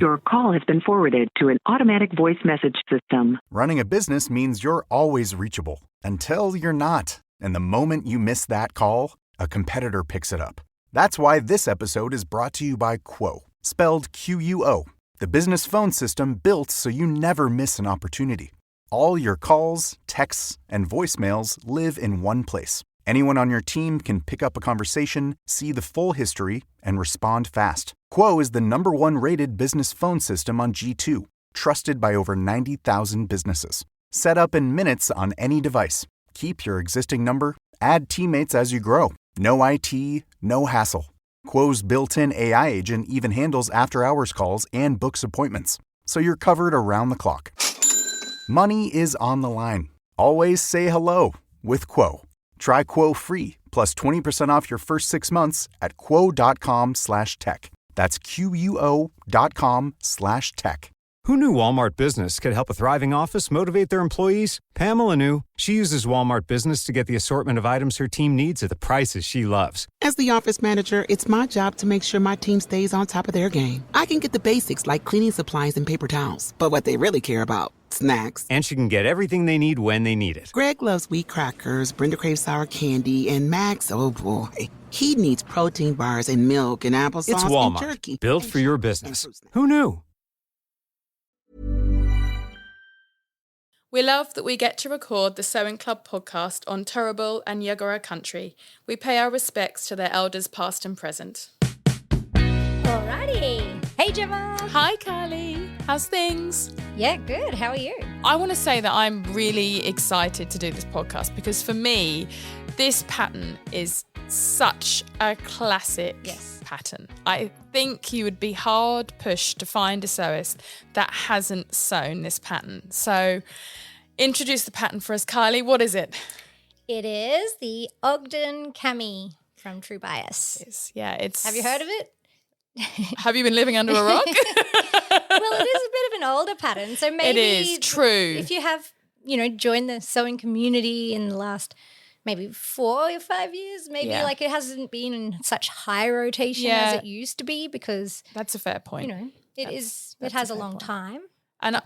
Your call has been forwarded to an automatic voice message system. Running a business means you're always reachable until you're not. And the moment you miss that call, a competitor picks it up. That's why this episode is brought to you by Quo, spelled Quo, the business phone system built so you never miss an opportunity. All your calls, texts, and voicemails live in one place. Anyone on your team can pick up a conversation, see the full history, and respond fast. Quo is the #1 rated business phone system on G2, trusted by over 90,000 businesses. Set up in minutes on any device. Keep your existing number, add teammates as you grow. No IT, no hassle. Quo's built-in AI agent even handles after-hours calls and books appointments, so you're covered around the clock. Money is on the line. Always say hello with Quo. Try Quo free, plus 20% off your first 6 months at quo.com/tech. That's quo.com/tech. Who knew Walmart Business could help a thriving office motivate their employees? Pamela knew. She uses Walmart Business to get the assortment of items her team needs at the prices she loves. As the office manager, it's my job to make sure my team stays on top of their game. I can get the basics like cleaning supplies and paper towels, but what they really care about, snacks. And she can get everything they need when they need it. Greg loves wheat crackers, Brenda craves sour candy, and Max, oh boy, he needs protein bars and milk and applesauce It's and Walmart, jerky. built for your business. Who knew? We love that we get to record the Sewing Club podcast on Turrbal and Yagara country. We pay our respects to their elders past and present. Alrighty. Hey, Gemma. Hi, Carly. How's things? Yeah, good. How are you? I want to say that I'm really excited to do this podcast because for me, this pattern is such a classic pattern. I think you would be hard pushed to find a sewist that hasn't sewn this pattern. So introduce the pattern for us, Kylie. What is it? It is the Ogden Cami from True Bias. It's. Have you heard of it? Have you been living under a rock? Well, it is a bit of an older pattern. So maybe it is true. If you have, joined the sewing community in the last maybe 4 or 5 years, maybe like it hasn't been in such high rotation as it used to be because that's a fair point. It has a long time. And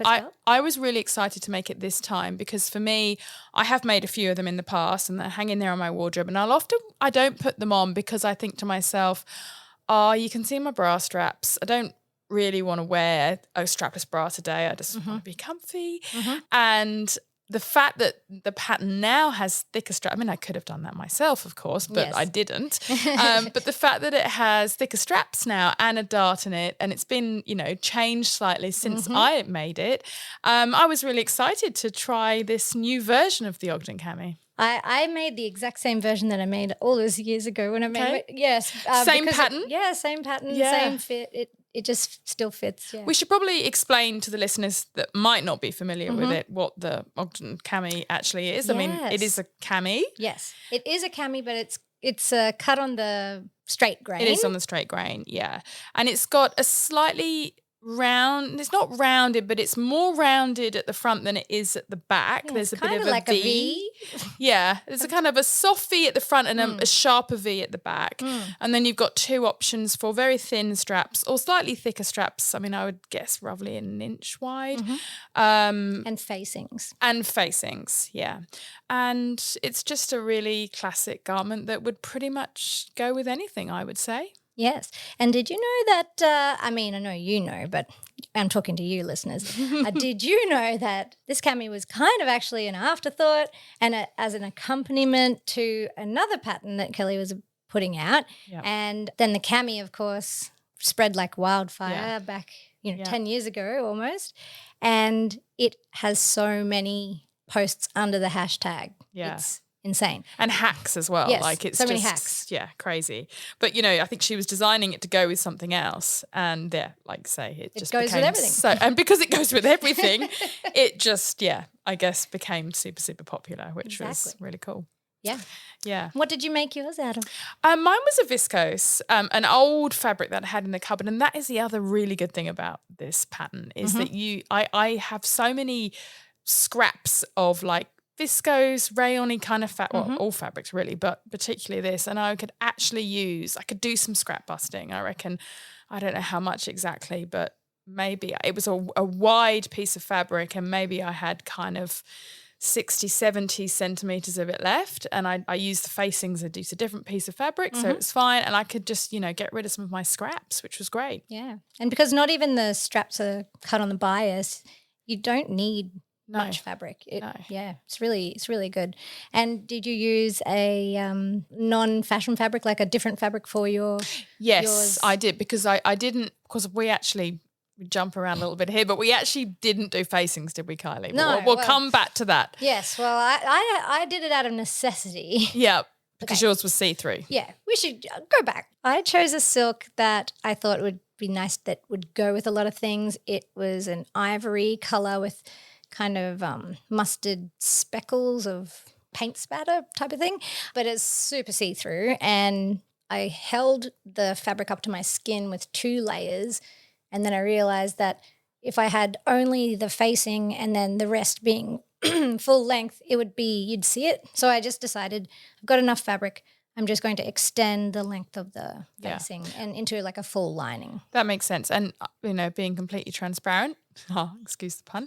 I was really excited to make it this time because for me, I have made a few of them in the past and they're hanging there on my wardrobe and I don't put them on because I think to myself, you can see my bra straps. I don't really want to wear a strapless bra today. I just want to be comfy. And the fact that the pattern now has thicker straps, I mean, I could have done that myself, of course, but I didn't. But the fact that it has thicker straps now and a dart in it, and it's been, changed slightly since I made it, I was really excited to try this new version of the Ogden Cami. I made the exact same version that I made all those years ago when I made it. Yes. Same pattern? Yeah, same pattern, same fit. It just still fits, We should probably explain to the listeners that might not be familiar with it what the Ogden Cami actually is. I mean, it is a cami. Yes, it is a cami, but it's cut on the straight grain. It is on the straight grain, yeah. And it's got a slightly round, it's not rounded, but it's more rounded at the front than it is at the back. There's a bit of like a V. Yeah, there's a kind of a soft V at the front and a sharper V at the back. And then you've got 2 options for very thin straps or slightly thicker straps. I mean, I would guess roughly an inch wide. And facings. Yeah. And it's just a really classic garment that would pretty much go with anything, I would say. Yes. And did you know that, I know you know, but I'm talking to you listeners. Did you know that this cami was kind of actually an afterthought and as an accompaniment to another pattern that Kelly was putting out? Yep. And then the cami, of course, spread like wildfire back, 10 years ago almost. And it has so many posts under the hashtag. Yeah. It's insane. And hacks as well. Yes, like it's so just, many hacks. Yeah, crazy. But, I think she was designing it to go with something else. And like say, it just goes became with everything. and because it goes with everything, it just, I guess became super, super popular, which was really cool. Yeah. Yeah. What did you make yours out of? Mine was a viscose, an old fabric that I had in the cupboard. And that is the other really good thing about this pattern is that I have so many scraps of like viscose, rayon-y kind of all fabrics really, but particularly this. And I could actually I could do some scrap busting, I reckon. I don't know how much exactly, but maybe it was a wide piece of fabric, and maybe I had kind of 60, 70 centimeters of it left. And I used the facings and used a different piece of fabric. So it was fine. And I could just, get rid of some of my scraps, which was great. Yeah. And because not even the straps are cut on the bias, you don't need much fabric. Yeah, it's really good. And did you use a non-fashion fabric, like a different fabric for your yours? I did, because I didn't, because we jump around a little bit here, but we actually didn't do facings, did we, Kylie? No. We'll come back to that. Yes. Well, I did it out of necessity. Yeah, because yours was see-through. Yeah, we should go back. I chose a silk that I thought would be nice, that would go with a lot of things. It was an ivory color with kind of mustard speckles of paint spatter type of thing, but it's super see-through. And I held the fabric up to my skin with 2 layers, and then I realized that if I had only the facing and then the rest being full length, you'd see it. So I just decided I've got enough fabric. I'm just going to extend the length of the facing and into like a full lining. That makes sense. And, being completely transparent, excuse the pun,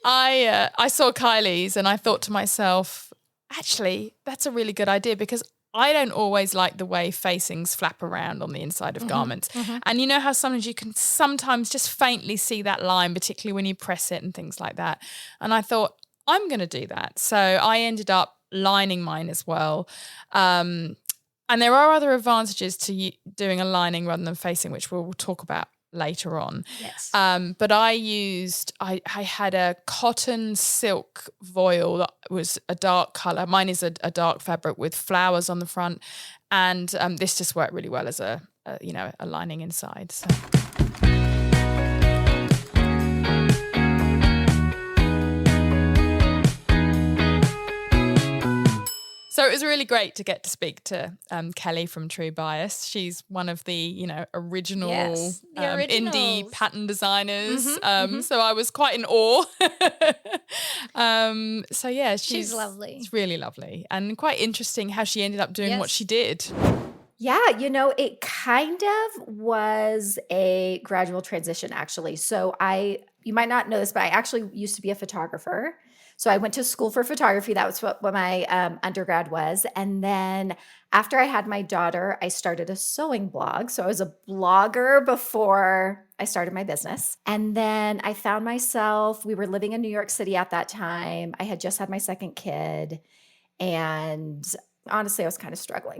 I saw Kylie's and I thought to myself, actually, that's a really good idea, because I don't always like the way facings flap around on the inside of garments. And you know how sometimes you can just faintly see that line, particularly when you press it and things like that. And I thought, I'm going to do that. So I ended up lining mine as well. And there are other advantages to doing a lining rather than facing, which we'll talk about later on. Yes. But I had a cotton silk voile that was a dark colour. Mine is a dark fabric with flowers on the front. And this just worked really well as a lining inside. So. So it was really great to get to speak to Kelly from True Bias. She's one of the, original indie pattern designers. So I was quite in awe. She's lovely. It's really lovely and quite interesting how she ended up doing what she did. Yeah, it kind of was a gradual transition, actually. So you might not know this, but I actually used to be a photographer. So I went to school for photography. That was what my undergrad was. And then after I had my daughter, I started a sewing blog. So I was a blogger before I started my business. And then I found myself, we were living in New York City at that time. I had just had my second kid. And honestly, I was kind of struggling.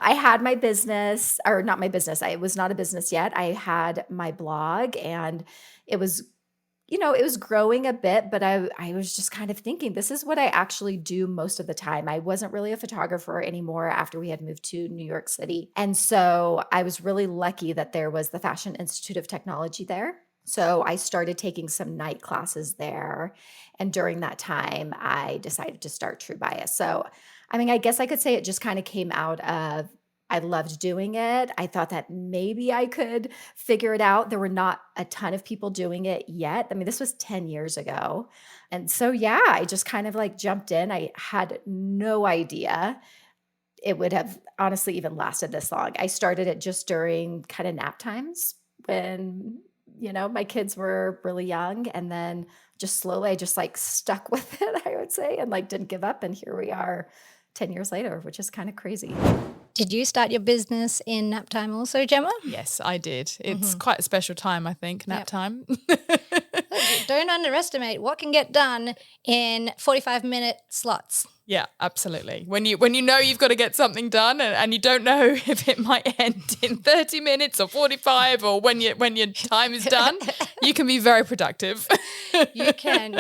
I had my business, or not my business. It was not a business yet. I had my blog, and it was it was growing a bit, but I was just kind of thinking, this is what I actually do most of the time. I wasn't really a photographer anymore after we had moved to New York City. And so I was really lucky that there was the Fashion Institute of Technology there. So I started taking some night classes there. And during that time, I decided to start True Bias. So, I guess I could say it just kind of came out of, I loved doing it. I thought that maybe I could figure it out. There were not a ton of people doing it yet. This was 10 years ago. And so, I just kind of jumped in. I had no idea it would have honestly even lasted this long. I started it just during kind of nap times when, my kids were really young, and then just slowly I just stuck with it, I would say, and didn't give up. And here we are 10 years later, which is kind of crazy. Did you start your business in nap time also, Gemma? Yes, I did. It's quite a special time, I think, nap time. Don't underestimate what can get done in 45-minute slots. Yeah, absolutely. When you know you've got to get something done and you don't know if it might end in 30 minutes or 45 or when your time is done, you can be very productive. You can.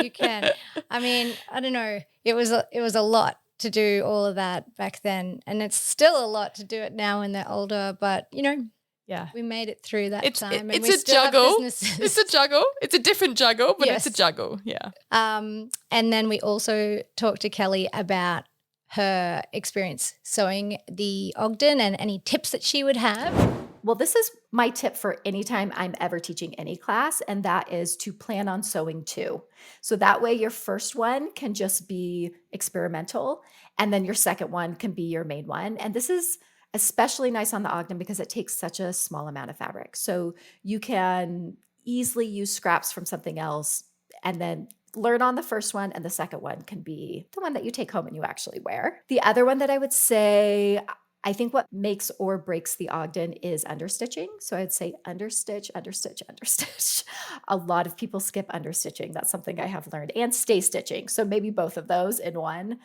I don't know. It was a lot to do all of that back then, and it's still a lot to do it now when they're older, but we made it through that time. It's a juggle. It's a juggle. It's a different juggle, but it's a juggle. Yeah. And then we also talked to Kelly about her experience sewing the Ogden and any tips that she would have. Well, this is my tip for any time I'm ever teaching any class, and that is to plan on sewing 2. So that way your first one can just be experimental, and then your second one can be your main one. And this is Especially nice on the Ogden because it takes such a small amount of fabric. So you can easily use scraps from something else and then learn on the first one, and the second one can be the one that you take home and you actually wear. The other one that I would say, I think what makes or breaks the Ogden is understitching. So I'd say understitch, understitch, understitch. A lot of people skip understitching. That's something I have learned. And stay stitching. So maybe both of those in one.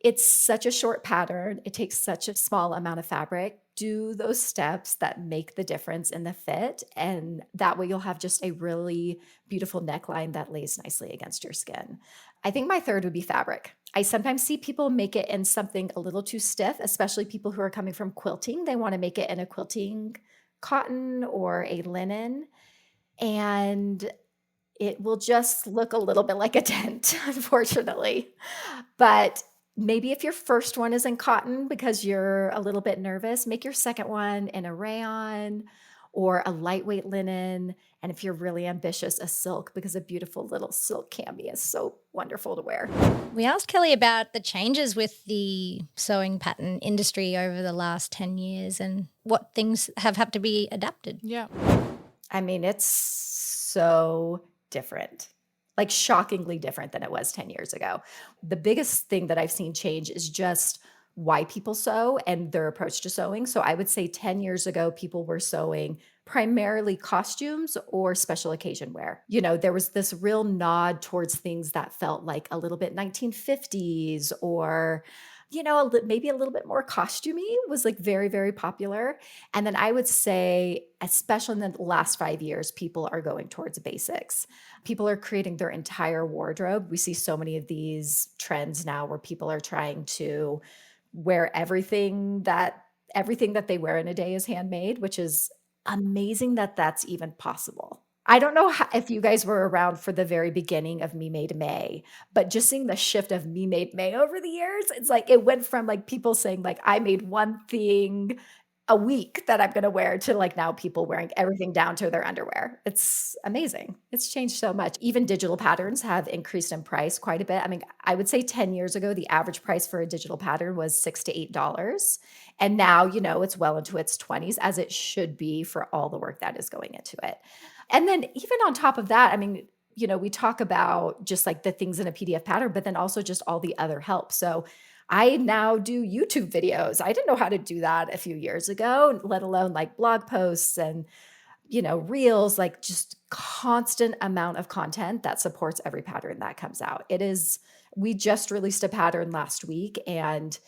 It's such a short pattern. It takes such a small amount of fabric. Do those steps that make the difference in the fit. And that way you'll have just a really beautiful neckline that lays nicely against your skin. I think my third would be fabric. I sometimes see people make it in something a little too stiff, especially people who are coming from quilting. They want to make it in a quilting cotton or a linen. And it will just look a little bit like a tent, unfortunately. But maybe if your first one is in cotton because you're a little bit nervous, make your second one in a rayon or a lightweight linen. And if you're really ambitious, a silk, because a beautiful little silk cami is so wonderful to wear. We asked Kelly about the changes with the sewing pattern industry over the last 10 years and what things have had to be adapted. Yeah. I mean, it's so different. Like shockingly different than it was 10 years ago. The biggest thing that I've seen change is just why people sew and their approach to sewing. So I would say 10 years ago, people were sewing primarily costumes or special occasion wear. You know, there was this real nod towards things that felt like a little bit 1950s or maybe a little bit more costumey was like very, very popular. And then I would say, especially in the last 5 years, people are going towards basics. People are creating their entire wardrobe. We see so many of these trends now where people are trying to wear everything that they wear in a day is handmade, which is amazing that that's even possible. I don't know if you guys were around for the very beginning of Me Made May, but just seeing the shift of Me Made May over the years, it's like it went from like people saying like I made one thing a week that I'm going to wear to like now people wearing everything down to their underwear. It's amazing. It's changed so much. Even digital patterns have increased in price quite a bit. I mean, I would say 10 years ago, the average price for a digital pattern was $6 to $8. And now, it's well into its 20s as it should be for all the work that is going into it. And then even on top of that, I mean, we talk about just like the things in a PDF pattern, but then also just all the other help. So I now do YouTube videos. I didn't know how to do that a few years ago, let alone like blog posts and, reels, like just constant amount of content that supports every pattern that comes out. We just released a pattern last week and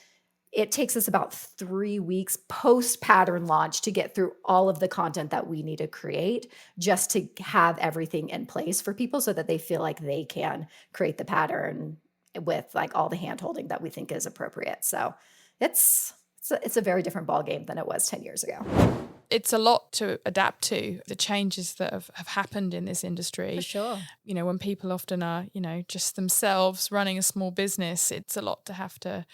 it takes us about 3 weeks post pattern launch to get through all of the content that we need to create just to have everything in place for people so that they feel like they can create the pattern with like all the hand holding that we think is appropriate. So it's a very different ballgame than it was 10 years ago. It's a lot to adapt to, the changes that have happened in this industry. For sure. When people often are, just themselves running a small business, it's a lot to have to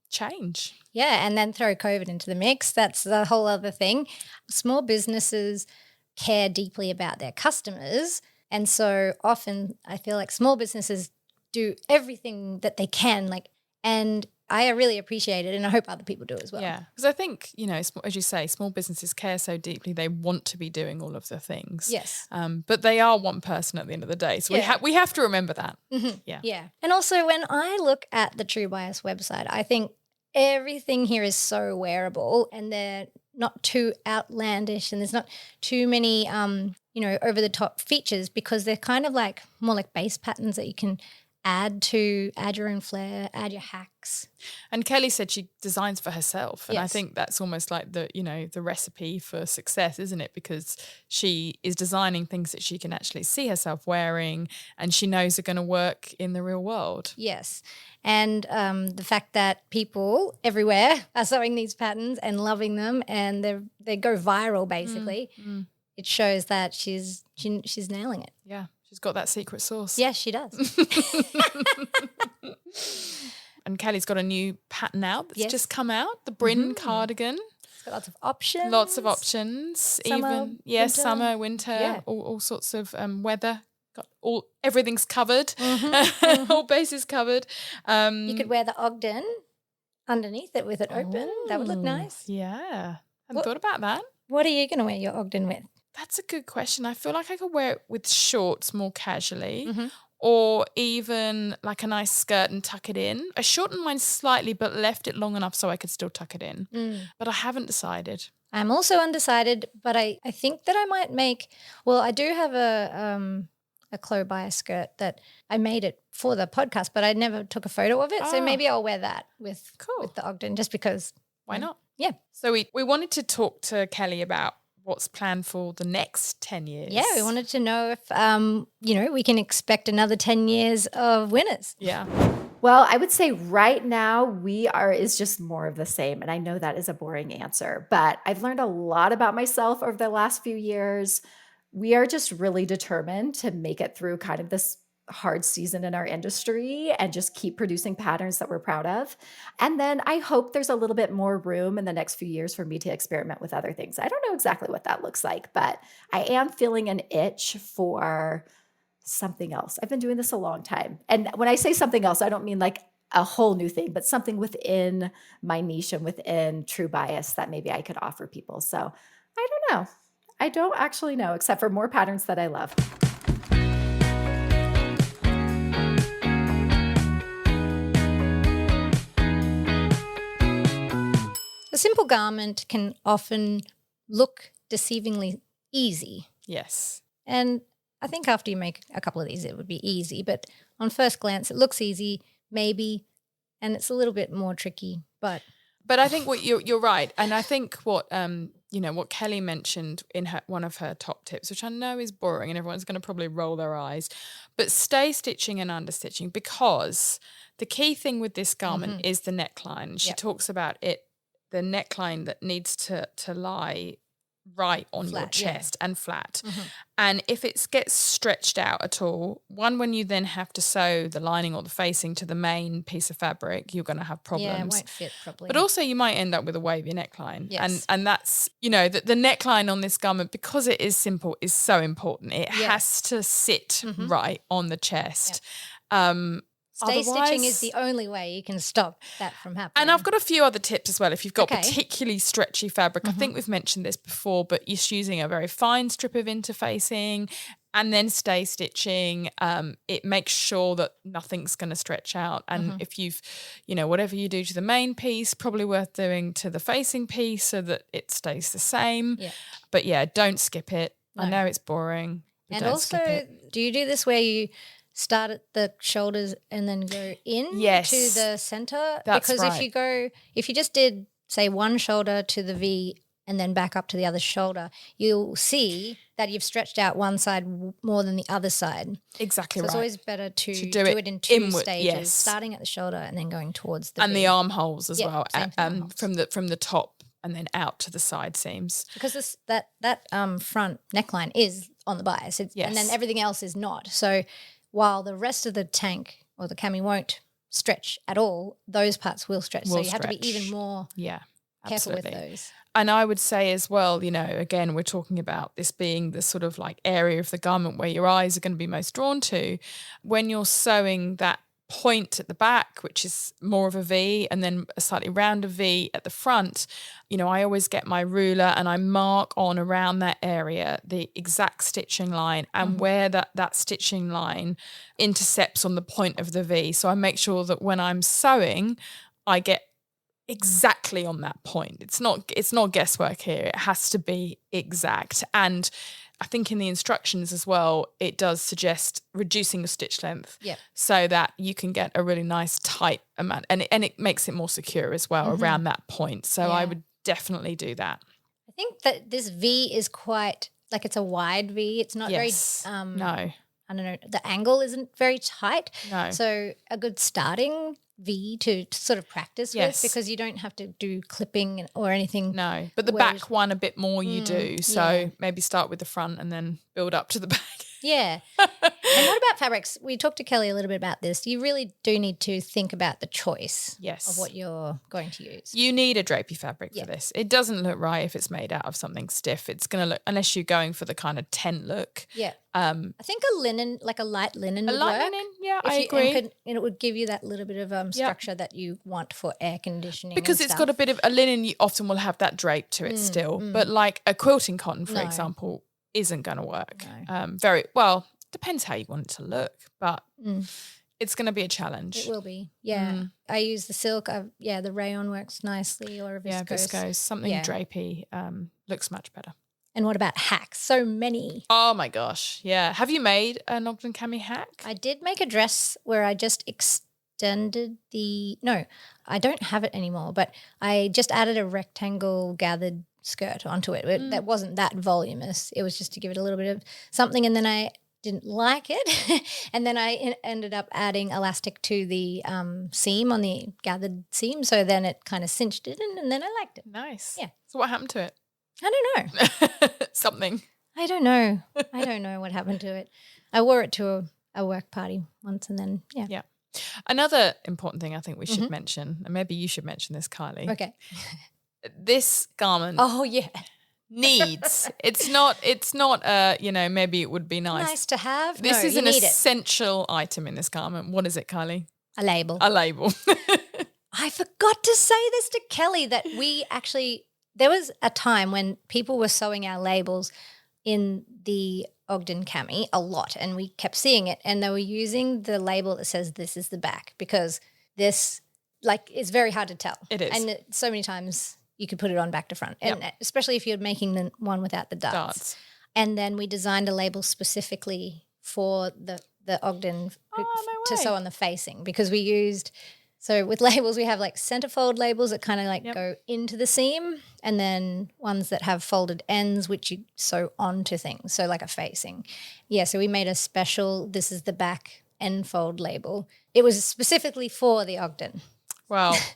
change. Yeah, and then throw COVID into the mix. That's the whole other thing. Small businesses care deeply about their customers. And so often I feel like small businesses do everything that they can, and I really appreciate it, and I hope other people do as well. Yeah, because I think, as you say, small businesses care so deeply, they want to be doing all of the things. Yes. But they are one person at the end of the day. So we have to remember that. Mm-hmm. Yeah. Yeah. And also when I look at the True Bias website, I think everything here is so wearable and they're not too outlandish and there's not too many, over the top features because they're kind of like more like base patterns that you can add your own flair, add your hacks. And Kelly said she designs for herself. And Yes. I think that's almost like the recipe for success, isn't it? Because she is designing things that she can actually see herself wearing and she knows are going to work in the real world. Yes. And the fact that people everywhere are sewing these patterns and loving them and they go viral basically, it shows that she's nailing it. Yeah. She's got that secret sauce. Yes, she does. And Kelly's got a new pattern out that's Yes. just come out, the Bryn cardigan. It's got lots of options. Lots of options. Summer, winter. Summer, winter, Yeah. all sorts of weather. Got everything's covered. All bases covered. You could wear the Ogden underneath it with it open. That would look nice. Yeah. Hadn't What- thought about that. What are you going to wear your Ogden with? That's a good question. I feel like I could wear it with shorts more casually, Mm-hmm. or even like a nice skirt and tuck it in. I shortened mine slightly but left it long enough so I could still tuck it in. But I haven't decided. I'm also undecided, but I think that I might make – well, I do have a Chloe Bias skirt that I made it for the podcast, but I never took a photo of it. So maybe I'll wear that with the Ogden just because. Why not? Yeah. So we wanted to talk to Kelly about what's planned for the next 10 years. Yeah, we wanted to know if, we can expect another 10 years of winners. Yeah. Well, I would say right now is just more of the same. And I know that is a boring answer, but I've learned a lot about myself over the last few years. We are just really determined to make it through kind of this hard season in our industry and just keep producing patterns that we're proud of. And then I hope there's a little bit more room in the next few years for me to experiment with other things. I don't know exactly what that looks like, but I am feeling an itch for something else. I've been doing this a long time. And when I say something else, I don't mean like a whole new thing, but something within my niche and within True Bias that maybe I could offer people. So I don't know. I don't actually know, except for more patterns that I love. A simple garment can often look deceivingly easy. Yes. And I think after you make a couple of these, it would be easy. But on first glance, it looks easy, maybe, and it's a little bit more tricky. But I think what you're right, and I think what what Kelly mentioned in one of her top tips, which I know is boring, and everyone's going to probably roll their eyes, but stay stitching and understitching, because the key thing with this garment is the neckline. She talks about it, the neckline that needs to lie right on your chest and flat. And if it gets stretched out at all, when you then have to sew the lining or the facing to the main piece of fabric, you're going to have problems. yeah, it won't fit properly. But also you might end up with a wavy neckline. Yes. And that's, the neckline on this garment, because it is simple, is so important. It has to sit right on the chest. Stay stitching is the only way you can stop that from happening. And I've got a few other tips as well. If you've got particularly stretchy fabric, I think we've mentioned this before, but just using a very fine strip of interfacing and then stay stitching, it makes sure that nothing's going to stretch out. And if you've, whatever you do to the main piece, probably worth doing to the facing piece so that it stays the same. Yeah. But yeah, don't skip it. No. I know it's boring. But and also, do you do this where you start at the shoulders and then go in to the center? That's because right. if you just did, say, one shoulder to the V and then back up to the other shoulder, you'll see that you've stretched out one side more than the other side. Exactly so right. it's always better to do it in two stages, starting at the shoulder and then going towards the V. And the armholes as well, from the top and then out to the side seams. Because that front neckline is on the bias, and then everything else is not. So while the rest of the tank or the cami won't stretch at all, those parts will stretch. So you have to be even more careful with those. And I would say as well, again, we're talking about this being the sort of like area of the garment where your eyes are going to be most drawn to. When you're sewing that point at the back, which is more of a V, and then a slightly rounder V at the front, I always get my ruler and I mark on around that area the exact stitching line and where that stitching line intercepts on the point of the V. So I make sure that when I'm sewing, I get exactly on that point. It's not guesswork here. It has to be exact. And I think in the instructions as well, it does suggest reducing your stitch length so that you can get a really nice tight amount, and it makes it more secure as well around that point. So I would definitely do that. I think that this V is quite, like, it's a wide V. It's not very, no. I don't know, the angle isn't very tight. No. So a good starting V to sort of practice with, because you don't have to do clipping or anything. No, but the back one a bit more you do. So maybe start with the front and then build up to the back. Yeah. And what about fabrics? We talked to Kelly a little bit about this. You really do need to think about the choice of what you're going to use. You need a drapey fabric for this. It doesn't look right if it's made out of something stiff. It's going to look, unless you're going for the kind of tent look. Yeah. I think a linen, like a light linen would light work. linen, yeah, I agree. And it would give you that little bit of structure that you want for air conditioning. Because it's got a bit of a linen, you often will have that drape to it still. But like a quilting cotton, for example, isn't going to work. No. Very well, depends how you want it to look, but it's going to be a challenge. It will be, yeah. I use the silk. The rayon works nicely, or a viscose. Yeah, viscose, something drapey looks much better. And what about hacks? So many. Oh my gosh, yeah. Have you made an Ogden Cami hack? I did make a dress where I just extended no, I don't have it anymore, but I just added a rectangle gathered skirt onto it. That wasn't that voluminous. It was just to give it a little bit of something, and then I didn't like it. And then I ended up adding elastic to the seam on the gathered seam. So then it kind of cinched it and then I liked it. Nice. Yeah. So what happened to it? I don't know. Something. I don't know. I don't know what happened to it. I wore it to a work party once and then, Yeah. Another important thing I think we should mention, and maybe you should mention this, Kylie. Okay. This garment. Oh, yeah. Needs. It's not maybe it would be nice to have. This is an essential item in this garment. What is it, Kylie? A label. A label. I forgot to say this to Kelly, that there was a time when people were sewing our labels in the Ogden Cami a lot, and we kept seeing it, and they were using the label that says this is the back, because this is very hard to tell. It is. And so many times you could put it on back to front, and especially if you're making the one without the darts. And then we designed a label specifically for the Ogden to sew on the facing, because we used – so with labels we have like centerfold labels that kind of go into the seam, and then ones that have folded ends which you sew onto things, so like a facing. Yeah, so we made a special this is the back end fold label. It was specifically for the Ogden. Well –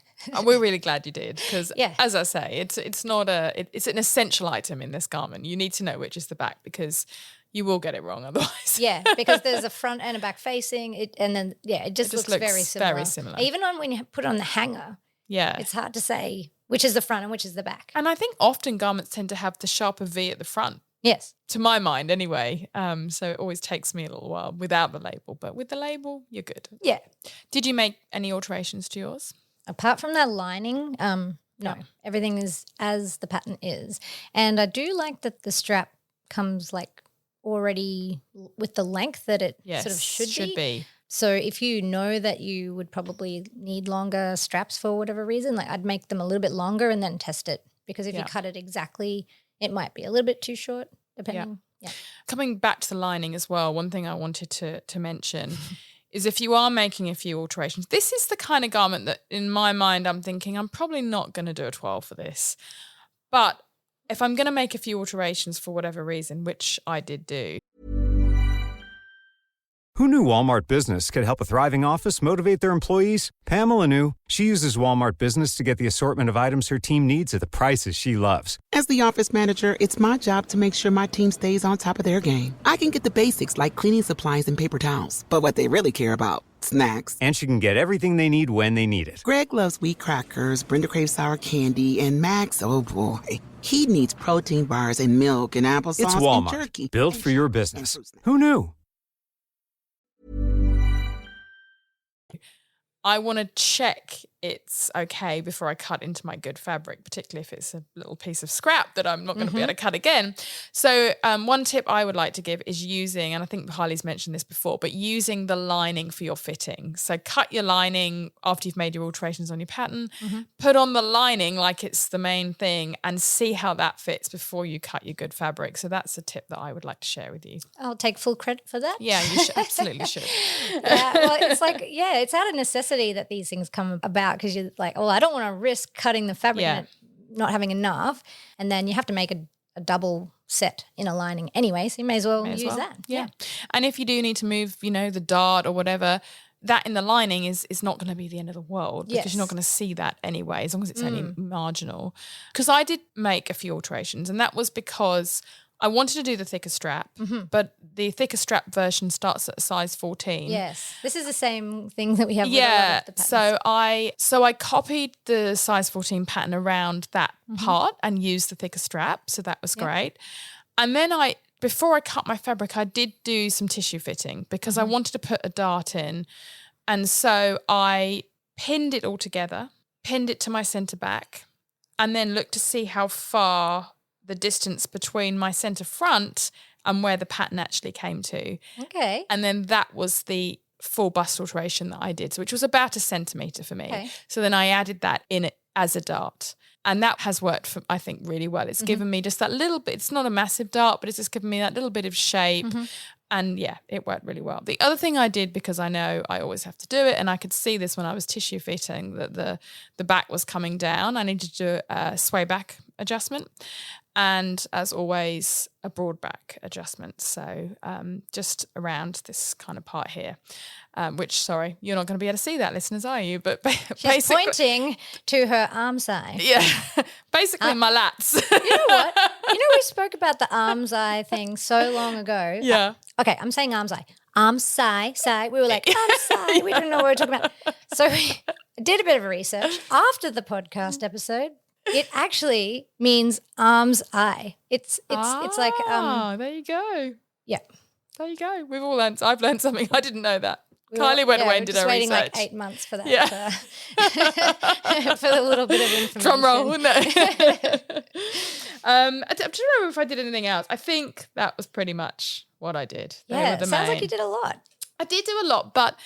we're really glad you did, because as I say, it's not it's an essential item in this garment. You need to know which is the back, because you will get it wrong otherwise. Yeah, because there's a front and a back facing, it just looks very similar. Very similar. Even when you put it on the hanger, it's hard to say which is the front and which is the back. And I think often garments tend to have the sharper V at the front. Yes. To my mind anyway. So it always takes me a little while without the label, but with the label, you're good. Yeah. Did you make any alterations to yours? Apart from that lining, no. Everything is as the pattern is. And I do like that the strap comes already with the length that it sort of should be. So if you know that you would probably need longer straps for whatever reason, I'd make them a little bit longer and then test it, because if you cut it exactly, it might be a little bit too short, depending. Yeah. Coming back to the lining as well, one thing I wanted to mention is if you are making a few alterations, this is the kind of garment that in my mind I'm thinking I'm probably not going to do a 12 for this. But if I'm going to make a few alterations for whatever reason, which I did do. Who knew Walmart Business could help a thriving office motivate their employees? Pamela knew. She uses Walmart Business to get the assortment of items her team needs at the prices she loves. As the office manager, it's my job to make sure my team stays on top of their game. I can get the basics like cleaning supplies and paper towels, but what they really care about, snacks. And she can get everything they need when they need it. Greg loves wheat crackers, Brenda craves sour candy, and Max, oh boy, he needs protein bars and milk and applesauce It's Walmart, and jerky. Built for your business. Who knew? I want to check it's okay before I cut into my good fabric, particularly if it's a little piece of scrap that I'm not going to be able to cut again. So one tip I would like to give is using, and I think Harley's mentioned this before, but using the lining for your fitting. So cut your lining after you've made your alterations on your pattern, put on the lining like it's the main thing, and see how that fits before you cut your good fabric. So that's a tip that I would like to share with you. I'll take full credit for that. Yeah, you should, absolutely should. Well, it's it's out of necessity that these things come about, because you're like, oh, I don't want to risk cutting the fabric and it not having enough. And then you have to make a double set in a lining anyway, so you may as well use that. Yeah. And if you do need to move, the dart or whatever, that in the lining is not going to be the end of the world, because you're not going to see that anyway, as long as it's only marginal. Because I did make a few alterations, and that was because I wanted to do the thicker strap, but the thicker strap version starts at a size 14. Yes. This is the same thing that we have with a lot Yeah, of the patterns. so I copied the size 14 pattern around that part and used the thicker strap, so that was great. And then before I cut my fabric, I did do some tissue fitting because I wanted to put a dart in. And so I pinned it all together, pinned it to my centre back, and then looked to see how far the distance between my centre front and where the pattern actually came to. Okay. And then that was the full bust alteration that I did, which was about 1 centimetre for me. Okay. So then I added that in it as a dart. And that has worked, for, I think, really well. It's given me just that little bit. It's not a massive dart, but it's just given me that little bit of shape. And yeah, it worked really well. The other thing I did, because I know I always have to do it, and I could see this when I was tissue fitting, that the back was coming down. I needed to do a sway back adjustment. And as always, a broad back adjustment. So just around this kind of part here, which, sorry, you're not going to be able to see that, listeners, are you? But She's pointing to her arm's eye. Yeah, basically my lats. You know what? We spoke about the arm's eye thing so long ago. Yeah. Okay, I'm saying arm's eye. Arm's eye. We were like, arm's eye. We didn't know what we were talking about. So we did a bit of research after the podcast episode. It actually means arm's eye. It's like there you go. Yeah. There you go. We've all learned. I've learned something. I didn't know that. Kylie went away and did her research. Waiting like 8 months for that. Yeah. For a little bit of information. Drum roll, wouldn't it? I don't know if I did anything else. I think that was pretty much what I did. Yeah, it sounds like you did a lot. I did do a lot, but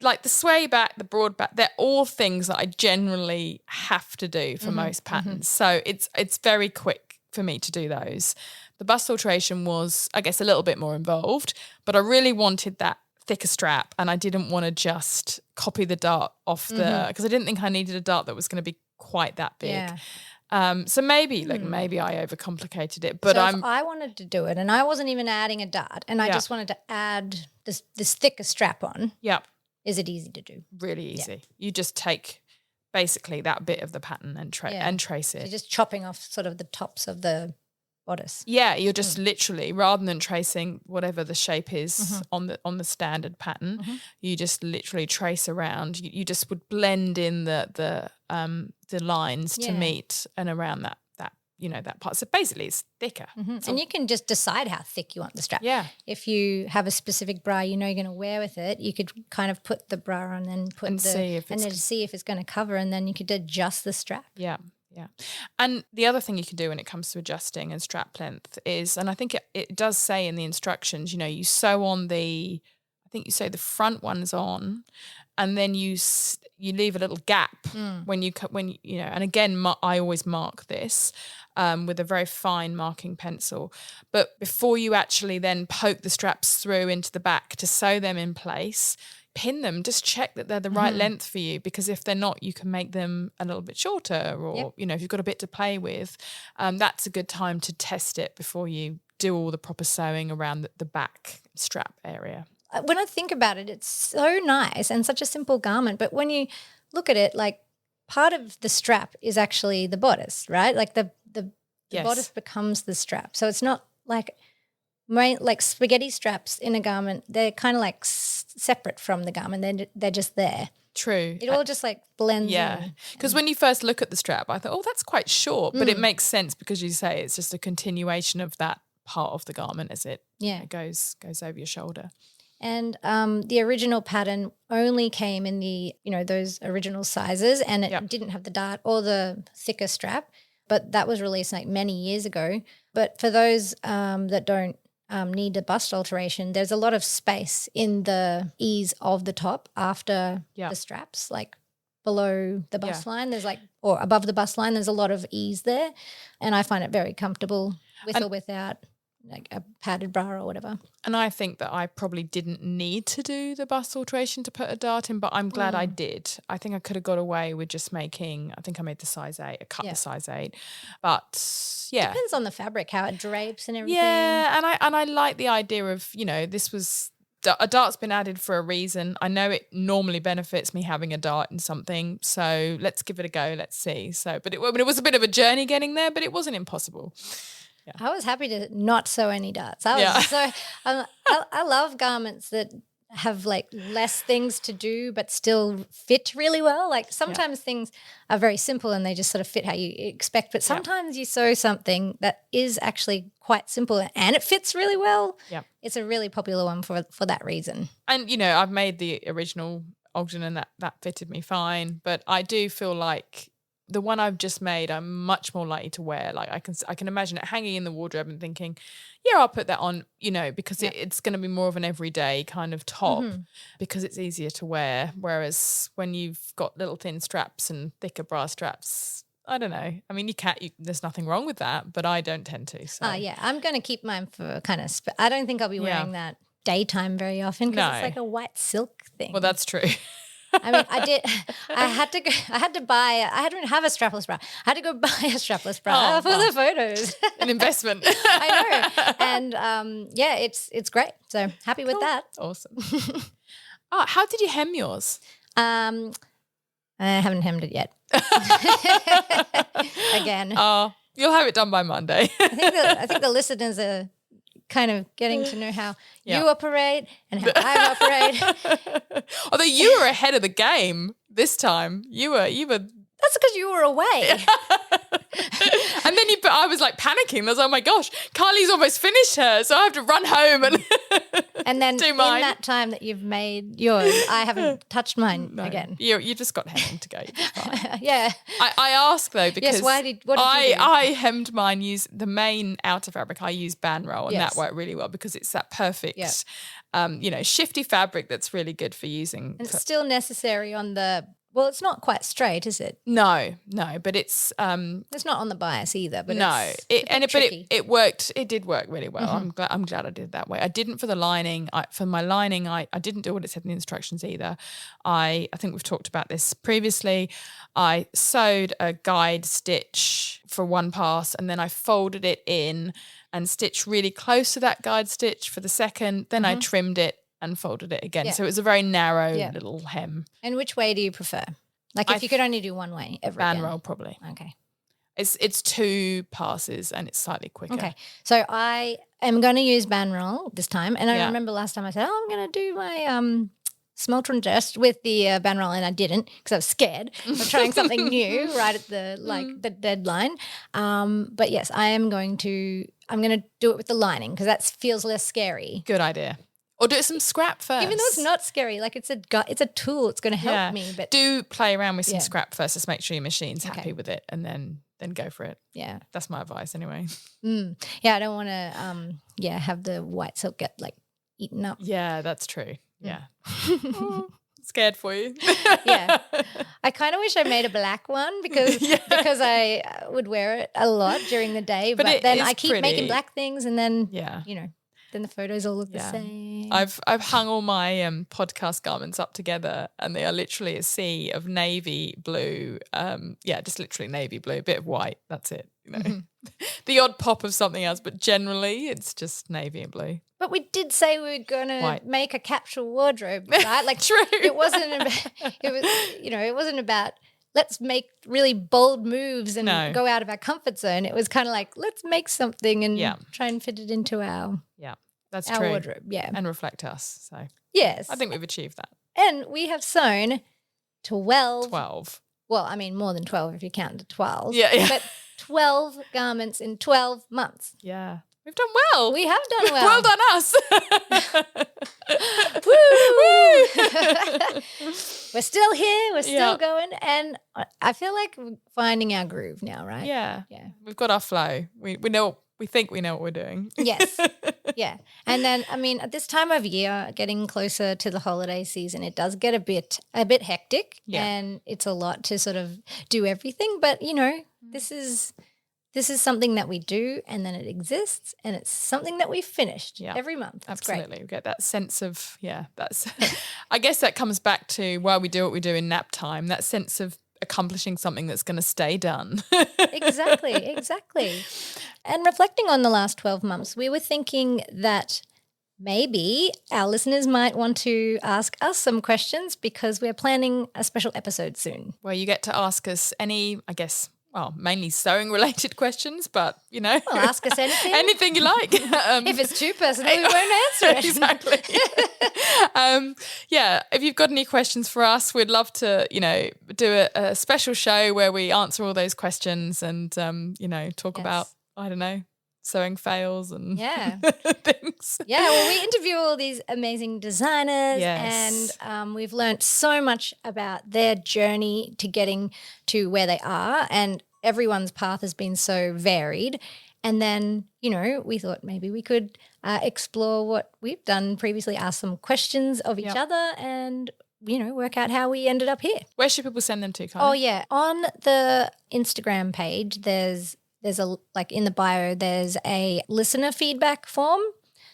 like the sway back, the broad back, they're all things that I generally have to do for most patterns. So it's very quick for me to do those. The bust alteration was, I guess, a little bit more involved, but I really wanted that thicker strap, and I didn't want to just copy the dart off because I didn't think I needed a dart that was going to be quite that big. Yeah. So maybe I overcomplicated it, but if I wanted to do it and I wasn't even adding a dart and I just wanted to add this thicker strap on. Yeah. Is it easy to do? Really easy. Yeah. You just take basically that bit of the pattern and trace it. So you're just chopping off sort of the tops of the bodice. Yeah, you're just literally, rather than tracing whatever the shape is on the standard pattern, you just literally trace around. You just would blend in the lines to meet and around that that part. So basically it's thicker. And you can just decide how thick you want the strap. Yeah. If you have a specific bra you're going to wear with it, you could kind of put the bra on and see if it's going to cover, and then you could adjust the strap. Yeah. Yeah. And the other thing you can do when it comes to adjusting and strap length is, and I think it does say in the instructions, you sew on I think you sew the front ones on, and then you leave a little gap when and again, I always mark this with a very fine marking pencil. But before you actually then poke the straps through into the back to sew them in place, pin them, just check that they're the right length for you, because if they're not, you can make them a little bit shorter, or if you've got a bit to play with, that's a good time to test it before you do all the proper sewing around the back strap area. When I think about it, it's so nice and such a simple garment, but when you look at it, like, part of the strap is actually the bodice, right? Like the bodice becomes the strap. So it's not like spaghetti straps in a garment. They're kind of like separate from the garment. They're just there. True. It all just like blends in. Yeah. Because when you first look at the strap, I thought, oh, that's quite short. But it makes sense because you say it's just a continuation of that part of the garment as it goes over your shoulder. And the original pattern only came in the, those original sizes, and it didn't have the dart or the thicker strap, but that was released like many years ago. But for those that don't need a bust alteration, there's a lot of space in the ease of the top after the straps, like below the bust line. There's or above the bust line, there's a lot of ease there. And I find it very comfortable with or without like a padded bra or whatever. And I think that I probably didn't need to do the bust alteration to put a dart in, but I'm glad I did. I think I could have got away with just I think I made the size 8, I cut the size 8. But yeah. Depends on the fabric, how it drapes and everything. Yeah, and I like the idea of, this was a dart's been added for a reason. I know it normally benefits me having a dart in something, so let's give it a go. Let's see. So, but it was a bit of a journey getting there, but it wasn't impossible. I was happy to not sew any darts. I love garments that have like less things to do but still fit really well. Like sometimes things are very simple and they just sort of fit how you expect, but sometimes you sew something that is actually quite simple and it fits really well. Yeah. It's a really popular one for that reason. And, I've made the original Ogden and that fitted me fine, but I do feel like the one I've just made, I'm much more likely to wear. Like I can imagine it hanging in the wardrobe and thinking, yeah, I'll put that on, because it's going to be more of an everyday kind of top because it's easier to wear. Whereas when you've got little thin straps and thicker bra straps, I don't know. I mean, there's nothing wrong with that, but I don't tend to. So. I'm going to keep mine for kind of, I don't think I'll be wearing that daytime very often because it's like a white silk thing. Well, that's true. I mean, I didn't have a strapless bra. I had to go buy a strapless bra for the photos. An investment. I know. And it's great. So happy with that. Awesome. How did you hem yours? I haven't hemmed it yet. Again. You'll have it done by Monday. I think the listeners are kind of getting to know how you operate and how I operate. Although you were ahead of the game this time. You were. That's because you were away. And then I was like panicking. I was like, oh my gosh, Carly's almost finished hers, so I have to run home and then do mine. In that time that you've made yours, I haven't touched mine again. You just got hemming to go. Yeah. I ask though because what did you do? I hemmed mine. Use the main outer fabric. I use Banroll, and that worked really well because it's that perfect, shifty fabric that's really good for using. And it's still necessary on the. Well, it's not quite straight, is it? No, but it's it's not on the bias either. But it worked. It did work really well. I'm glad I did it that way. I didn't for the lining. For my lining, I didn't do what it said in the instructions either. I think we've talked about this previously. I sewed a guide stitch for one pass, and then I folded it in and stitched really close to that guide stitch for the second. Then I trimmed it and folded it again. So it was a very narrow little hem. And which way do you prefer? Like if you could only do one way ever again? Banroll probably. Okay. It's 2 passes and it's slightly quicker. Okay. So I am going to use Banroll this time. And I remember last time I said, I'm going to do my Smeltron Just with the Banroll, and I didn't because I was scared of trying something new right at the deadline. But yes, I'm going to do it with the lining because that feels less scary. Good idea. Or do some scrap first. Even though it's not scary, like it's a tool. It's going to help me. But do play around with some scrap first. Just make sure your machine's happy with it, and then go for it. Yeah, that's my advice anyway. Yeah, I don't want to have the white silk get like eaten up. Yeah, that's true. Yeah, scared for you. Yeah, I kind of wish I made a black one because I would wear it a lot during the day. But then I keep making black things, and then then the photos all look the same. I've hung all my podcast garments up together, and they are literally a sea of navy blue. Just literally navy blue, a bit of white. That's it. The odd pop of something else, but generally it's just navy and blue. But we did say we were going to make a capsule wardrobe, right? Like True. It wasn't about. It wasn't about. Let's make really bold moves and go out of our comfort zone. It was kind of like, let's make something and try and fit it into our that's our true. wardrobe. Yeah. And reflect us. So yes. I think we've achieved that. And we have sewn 12. Well, I mean more than 12 if you count to 12. Yeah. But 12 garments in 12 months. Yeah. We've done well. We have done well. Well done us. Woo! We're still here. We're still going. And I feel like we're finding our groove now, right? Yeah. We've got our flow. We know. We think we know what we're doing. Yes. Yeah. And then, I mean, at this time of year, getting closer to the holiday season, it does get a bit hectic and it's a lot to sort of do everything. But, this is something that we do and then it exists and it's something that we finished every month. It's absolutely. Great. We get that sense of, that's, I guess that comes back to why we do what we do in nap time, that sense of accomplishing something that's going to stay done. Exactly. And reflecting on the last 12 months, we were thinking that maybe our listeners might want to ask us some questions because we're planning a special episode soon. Where you get to ask us any, I guess, mainly sewing related questions, but Well, ask us anything. anything you like. If it's too personal, we won't answer it. Exactly. If you've got any questions for us, we'd love to, do a special show where we answer all those questions and, talk about, I don't know, sewing fails and things. Yeah, well, we interview all these amazing designers and we've learned so much about their journey to getting to where they are, and everyone's path has been so varied. And then, we thought maybe we could explore what we've done previously, ask some questions of each other and, work out how we ended up here. Where should people send them to, Kylie? Oh, yeah. On the Instagram page, there's in the bio, there's a listener feedback form.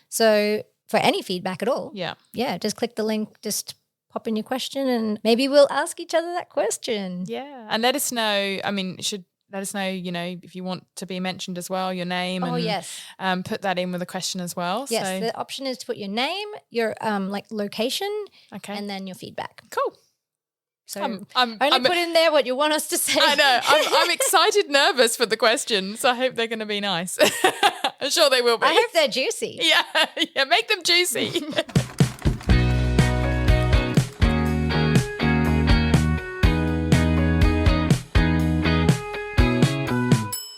So for any feedback at all. Yeah, just click the link, just pop in your question and maybe we'll ask each other that question. Yeah. And let us know, let us know, if you want to be mentioned as well, your name. Oh, and, yes. Put that in with a question as well. Yes, So. the option is to put your name, your location, and then your feedback. Cool. So put in there what you want us to say. I know. I'm excited, nervous for the questions. I hope they're going to be nice. I'm sure they will be. I hope they're juicy. Yeah, make them juicy.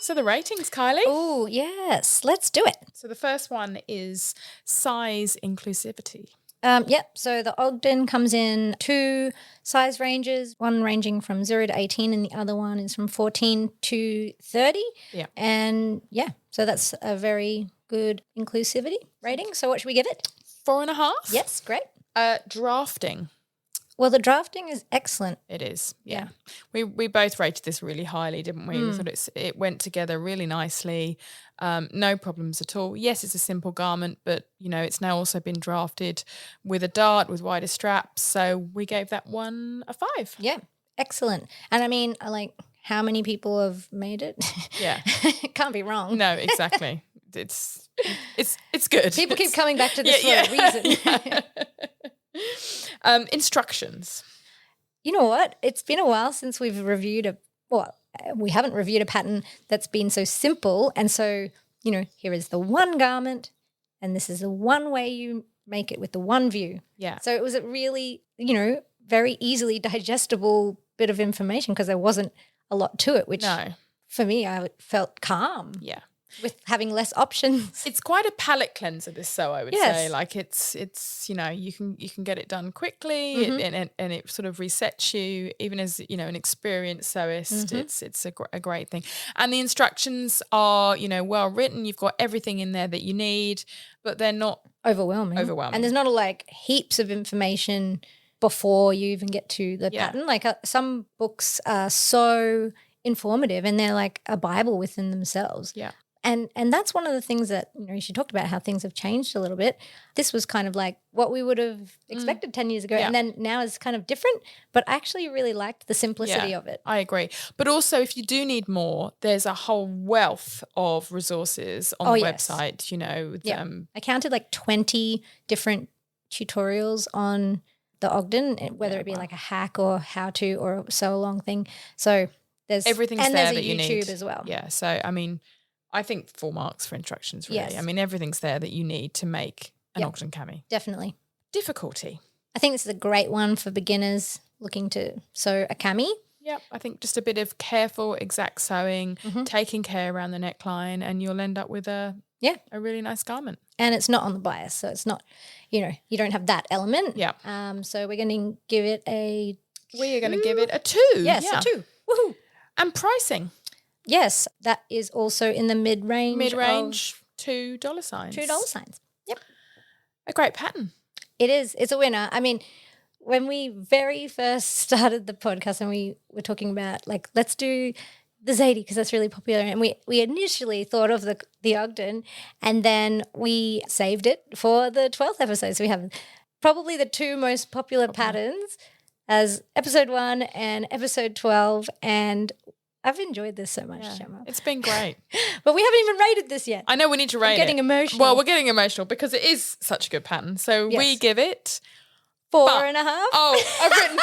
So the ratings, Kylie. Oh, yes. Let's do it. So the first one is size inclusivity. So the Ogden comes in 2 size ranges, one ranging from 0 to 18 and the other one is from 14 to 30. Yeah. And so that's a very good inclusivity rating. So what should we give it? 4.5. Yes, great. Drafting. Well, the drafting is excellent. It is, yeah. We both rated this really highly, didn't we? We thought it went together really nicely, no problems at all. Yes, it's a simple garment, but, it's now also been drafted with a dart, with wider straps, so we gave that one a 5. Yeah, excellent. And I mean, how many people have made it? Yeah. It can't be wrong. No, exactly. It's good. People keep coming back to this for a reason. Instructions. You know what? It's been a while since we've reviewed we haven't reviewed a pattern that's been so simple. And so, here is the one garment and this is the one way you make it with the one view. Yeah. So it was a really, very easily digestible bit of information because there wasn't a lot to it, which for me, I felt calm. Yeah. With having less options. It's quite a palate cleanser, this sew, I would say. Like it's you can get it done quickly and it sort of resets you, even as, an experienced sewist. It's a great thing. And the instructions are, well written. You've got everything in there that you need, but they're not overwhelming. And there's not heaps of information before you even get to the pattern. Some books are so informative and they're like a Bible within themselves. Yeah. And that's one of the things that, she talked about how things have changed a little bit. This was kind of like what we would have expected 10 years ago. Yeah. And then now is kind of different, but I actually really liked the simplicity of it. I agree. But also if you do need more, there's a whole wealth of resources on the website, I counted 20 different tutorials on the Ogden, whether it be like a hack or how to or a sew along thing. So there's everything's there that you need. And there's a YouTube as well. Yeah. So, I think 4 marks for instructions, really. Yes. Everything's there that you need to make an Ogden Cami. Definitely. Difficulty. I think this is a great one for beginners looking to sew a cami. Yep. I think just a bit of careful, exact sewing, taking care around the neckline, and you'll end up with a really nice garment. And it's not on the bias, so it's not, you don't have that element. Yeah. So we're going to give it a 2. We are going to give it a 2. Yes, a 2. Woohoo. And pricing. Yes, that is also in the mid-range. $2. $2. Yep. A great pattern. It is. It's a winner. When we very first started the podcast and we were talking about let's do the Zadie because that's really popular, and we initially thought of the Ogden, and then we saved it for the 12th episode. So we have probably the 2 most popular patterns as episode 1 and episode 12, and I've enjoyed this so much, Gemma. It's been great. But we haven't even rated this yet. I know we need to rate it. We're getting emotional. Well, we're getting emotional because it is such a good pattern. So we give it 4.5. Oh, I've written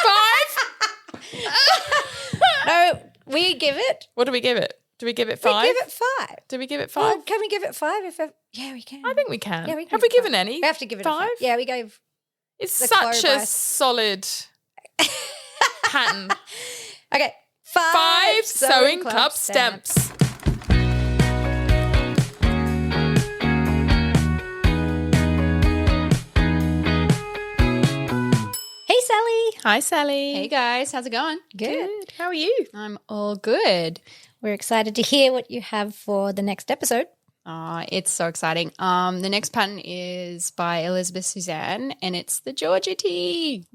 5? No, We give it. What do we give it? Do we give it 5? We give it 5. Do we give it 5? Oh, can we give it 5? Yeah, we can. I think we can. Yeah, we can Have we give it given any? We have to give it 5? a 5. Yeah, we gave. It's the such a Clover solid pattern. Okay, 5 Sewing Club stamps. Hey, Sally. Hi, Sally. Hey guys, how's it going? Good. How are you? I'm all good. We're excited to hear what you have for the next episode. It's so exciting. The next pattern is by Elizabeth Suzanne, and it's the Georgia tee.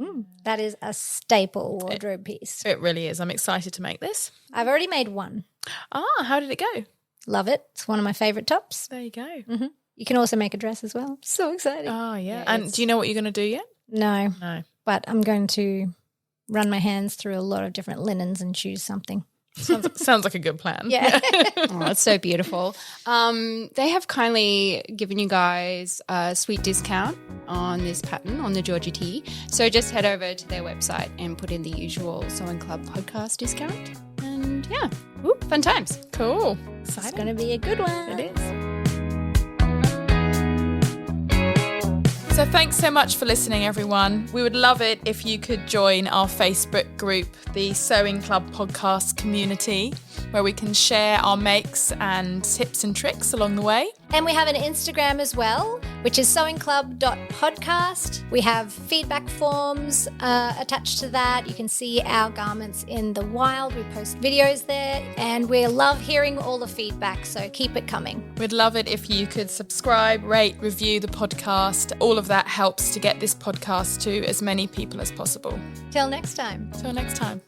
That is a staple wardrobe piece. It really is. I'm excited to make this. I've already made one. How did it go? Love it. It's one of my favorite tops. There you go. You can also make a dress as well. So exciting. Oh, yeah. And do you know what you're going to do yet? No, No. but I'm going to run my hands through a lot of different linens and choose something. Sounds like a good plan. Yeah. Oh, it's so beautiful. They have kindly given you guys a sweet discount on this pattern, on the Georgia tee. So just head over to their website and put in the usual Sewing Club podcast discount. And yeah, fun times. Cool. It's Exciting. going to be a good one. It is. So thanks so much for listening, everyone. We would love it if you could join our Facebook group, the Sewing Club Podcast Community, where we can share our makes and tips and tricks along the way. And we have an Instagram as well, which is sewingclub.podcast. We have feedback forms attached to that. You can see our garments in the wild. We post videos there, and we love hearing all the feedback, so keep it coming. We'd love it if you could subscribe, rate, review the podcast. All of that helps to get this podcast to as many people as possible. Till next time. Till next time.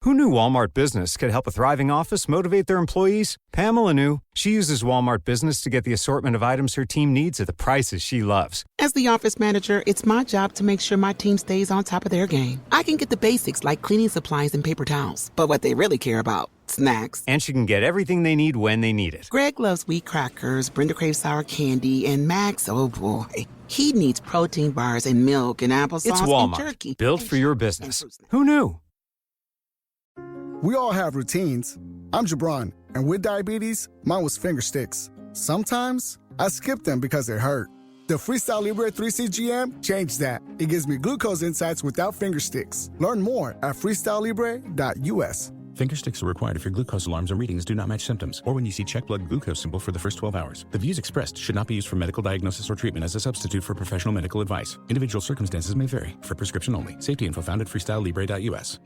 Who knew Walmart Business could help a thriving office motivate their employees? Pamela knew. She uses Walmart Business to get the assortment of items her team needs at the prices she loves. As the office manager, it's my job to make sure my team stays on top of their game. I can get the basics like cleaning supplies and paper towels, but what they really care about, snacks. And she can get everything they need when they need it. Greg loves wheat crackers, Brenda craves sour candy, and Max, oh boy, he needs protein bars and milk and applesauce It's and Walmart, jerky. built for your business. Who knew? We all have routines. I'm Jabron, and with diabetes, mine was finger sticks. Sometimes I skip them because they hurt. The Freestyle Libre 3CGM changed that. It gives me glucose insights without finger sticks. Learn more at freestylelibre.us. Finger sticks are required if your glucose alarms and readings do not match symptoms, or when you see check blood glucose symbol for the first 12 hours. The views expressed should not be used for medical diagnosis or treatment as a substitute for professional medical advice. Individual circumstances may vary. For prescription only. Safety info found at freestylelibre.us.